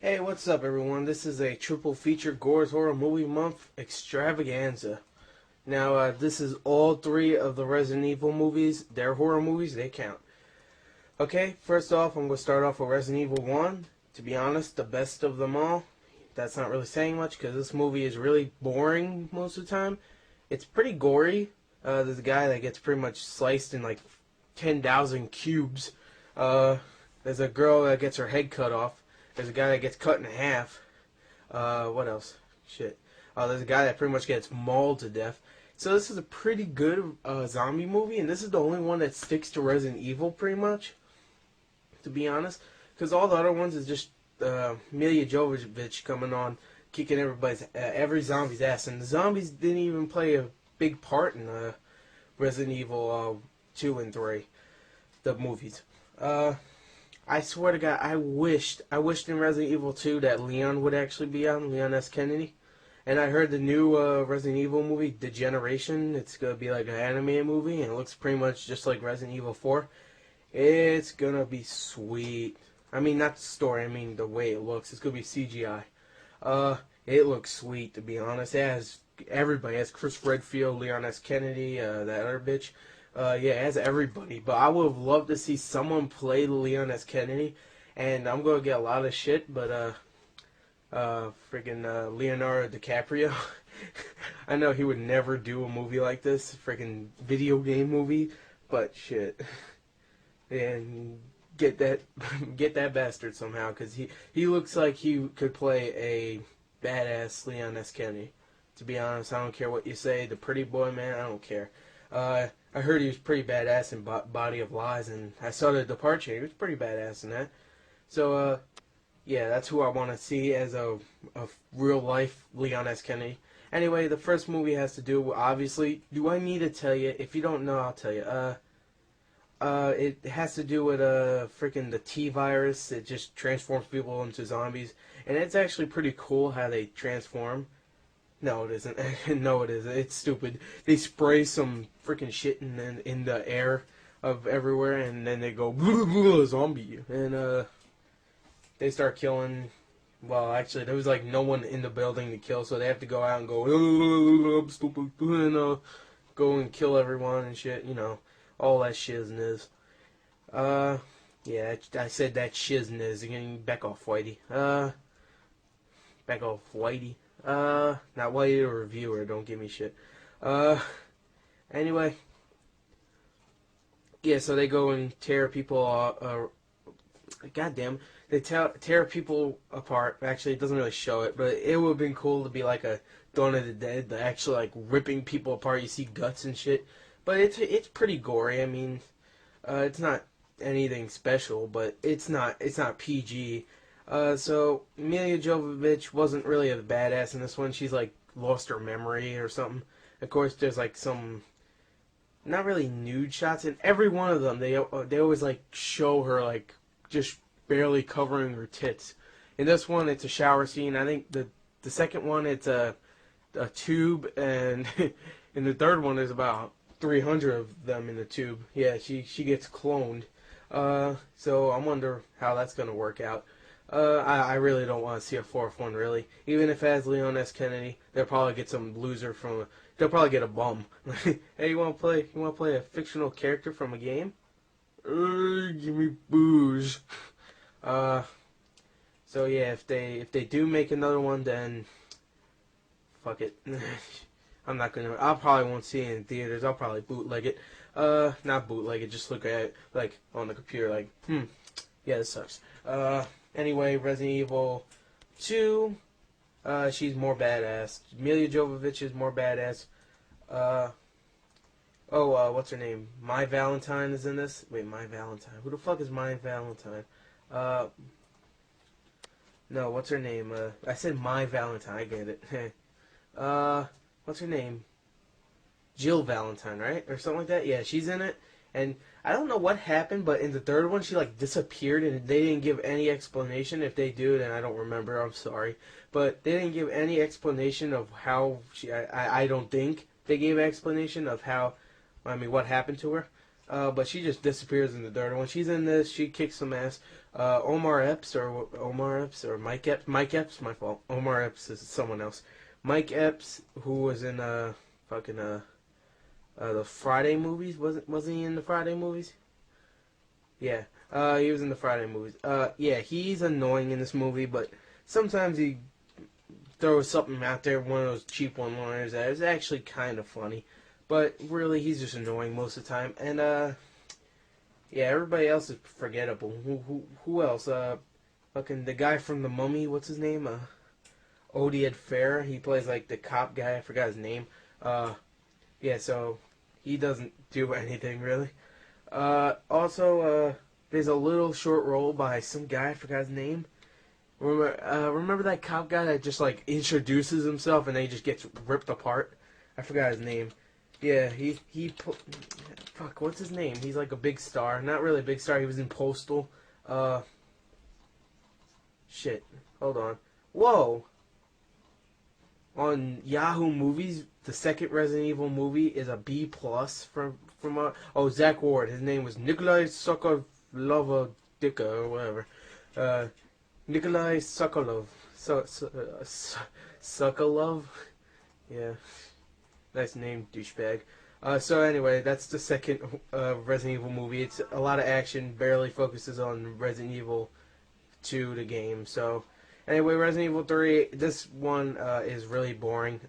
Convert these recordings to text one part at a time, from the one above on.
Hey, what's up, everyone? This is a triple feature Gore's Horror Movie Month extravaganza. Now, this is all three of the Resident Evil movies. They're horror movies, they count. Okay, first off, I'm going to start off with Resident Evil 1. To be honest, the best of them all. That's not really saying much because this movie is really boring most of the time. It's pretty gory. There's a guy that gets pretty much sliced in like 10,000 cubes. There's a girl that gets her head cut off. There's a guy that gets cut in half. What else? Shit. There's a guy that pretty much gets mauled to death. So this is a pretty good zombie movie, and this is the only one that sticks to Resident Evil pretty much, to be honest. Because all the other ones is just Milla Jovovich coming on, kicking every zombie's ass. And the zombies didn't even play a big part in Resident Evil 2 and 3, the movies. I swear to God, I wished in Resident Evil 2 that Leon would actually be on, Leon S. Kennedy. And I heard the new Resident Evil movie, Degeneration, it's going to be like an anime movie, and it looks pretty much just like Resident Evil 4. It's going to be sweet. I mean, not the story, I mean the way it looks. It's going to be CGI. It looks sweet, to be honest. It has everybody. It has Chris Redfield, Leon S. Kennedy, that other bitch. Yeah, it has everybody. But I would have loved to see someone play Leon S. Kennedy. And I'm going to get a lot of shit, but freaking Leonardo DiCaprio. I know he would never do a movie like this, freaking video game movie, but shit. And get that bastard somehow, because he looks like he could play a badass Leon S. Kennedy. To be honest, I don't care what you say. The pretty boy, man, I don't care. I heard he was pretty badass in Body of Lies, and I saw The Departure. He was pretty badass in that. So, yeah, that's who I want to see as a real-life Leon S. Kennedy. Anyway, the first movie has to do with, obviously, do I need to tell you? If you don't know, I'll tell you. It has to do with, freaking the T-virus. It just transforms people into zombies. And it's actually pretty cool how they transform. No, it isn't. No, it isn't. It's stupid. They spray some freaking shit in the air of everywhere, and then they go, zombie. And, they start killing. Well, actually, there was like no one in the building to kill, so they have to go out and go, I'm stupid, and go and kill everyone and shit, you know, all that shizness. Yeah, I said that shizness. Again, back off, Whitey. Back off, Whitey. Not Whitey, the reviewer. Don't give me shit. Anyway, yeah. So they go and tear people. Goddamn. They tear people apart. Actually, it doesn't really show it, but it would have been cool to be like a Dawn of the Dead, the actual like ripping people apart. You see guts and shit, but it's pretty gory. I mean, it's not anything special, but it's not PG. So Milla Jovovich wasn't really a badass in this one. She's like lost her memory or something. Of course, there's like some not really nude shots in every one of them. They always like show her like just barely covering her tits. In this one, it's a shower scene. I think the second one, it's a tube, and in the third one, there's about 300 of them in the tube. Yeah, she gets cloned. So I wonder how that's gonna work out. I really don't want to see a fourth one, really. Even if it has Leon S. Kennedy, they'll probably get some loser they'll probably get a bum. Hey, you wanna play a fictional character from a game? Give me booze. So yeah, if they do make another one, then fuck it. I probably won't see it in theaters. I'll probably bootleg it. Not bootleg it, just look at it like on the computer, like, yeah, this sucks. Anyway, Resident Evil 2, she's more badass. Milla Jovovich is more badass. What's her name? My Valentine is in this. Wait, My Valentine. Who the fuck is My Valentine? No, what's her name? I said My Valentine. I get it. What's her name? Jill Valentine, right? Or something like that? Yeah, she's in it. And I don't know what happened, but in the third one, she, like, disappeared, and they didn't give any explanation. If they do, then I don't remember. I'm sorry. But they didn't give any explanation of how I don't think they gave an explanation of how, I mean, what happened to her. but she just disappears in the third one. She's in this. She kicks some ass. Omar Epps or Mike Epps. My fault. Omar Epps is someone else. Mike Epps, who was in fucking the Friday movies. Wasn't he in the Friday movies? Yeah. He was in the Friday movies. Yeah, he's annoying in this movie, but sometimes he throws something out there, one of those cheap one-liners that is actually kind of funny. But really, he's just annoying most of the time. And yeah, everybody else is forgettable. Who else? Fucking the guy from The Mummy. What's his name? Oded Fair. He plays like the cop guy. I forgot his name. Yeah, so he doesn't do anything really. Also, there's a little short role by some guy. I forgot his name. Remember that cop guy that just like introduces himself and then he just gets ripped apart? I forgot his name. Yeah, fuck, what's his name? He's like a big star. Not really a big star. He was in Postal. Shit. Hold on. Whoa. On Yahoo Movies, the second Resident Evil movie is a B plus from Zach Ward. His name was Nikolai Sokolova Dicka or whatever. Nikolai Sokolov. Sokolov? Yeah. Nice name, douchebag. So anyway, that's the second Resident Evil movie. It's a lot of action, barely focuses on Resident Evil 2, the game. So anyway, Resident Evil 3, this one is really boring.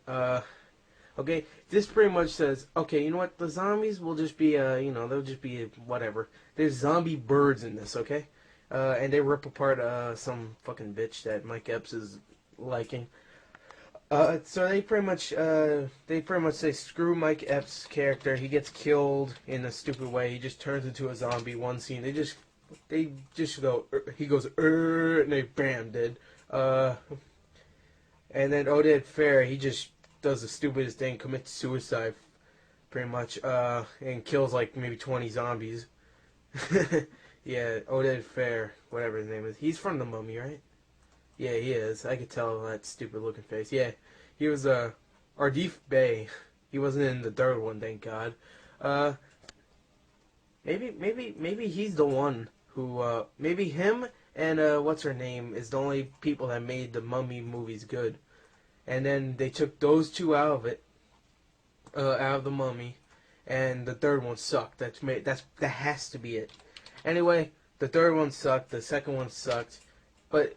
Okay, this pretty much says, okay, you know what, the zombies will just be, they'll just be whatever. There's zombie birds in this, okay? And they rip apart some fucking bitch that Mike Epps is liking. So they pretty much say screw Mike Epps' character. He gets killed in a stupid way. He just turns into a zombie. One scene, they just go. He goes and they bam dead. And then Oded Fair, he just does the stupidest thing, commits suicide, pretty much, and kills like maybe 20 zombies. Yeah, Oded Fair, whatever his name is. He's from The Mummy, right? Yeah, he is. I could tell that stupid looking face. Yeah, he was Ardif Bey. He wasn't in the third one, thank God. Maybe he's the one who maybe him and what's her name is the only people that made the Mummy movies good. And then they took those two out of it, out of the Mummy, and the third one sucked. That has to be it. Anyway, the third one sucked. The second one sucked, but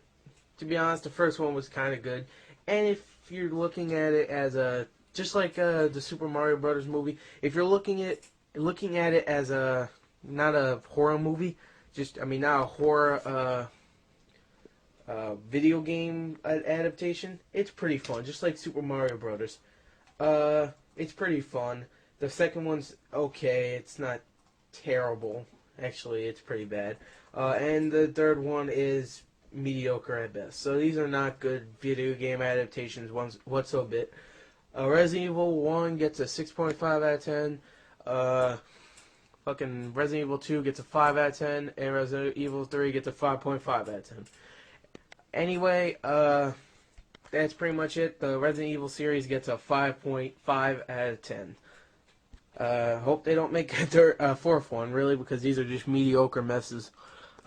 to be honest, the first one was kind of good. And if you're looking at it as just like the Super Mario Brothers movie, if you're looking at it as not a horror movie, not a horror video game adaptation, it's pretty fun. Just like Super Mario Brothers, it's pretty fun. The second one's okay. It's not terrible. Actually, it's pretty bad. And the third one is mediocre at best. So these are not good video game adaptations whatsoever. Resident Evil 1 gets a 6.5 out of 10. Fucking Resident Evil 2 gets a 5 out of 10. And Resident Evil 3 gets a 5.5 out of 10. Anyway, that's pretty much it. The Resident Evil series gets a 5.5 out of 10. Hope they don't make a fourth one, really, because these are just mediocre messes.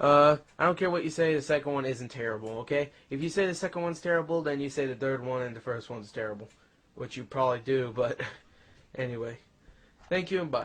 I don't care what you say, the second one isn't terrible, okay? If you say the second one's terrible, then you say the third one and the first one's terrible. Which you probably do, but anyway. Thank you and bye.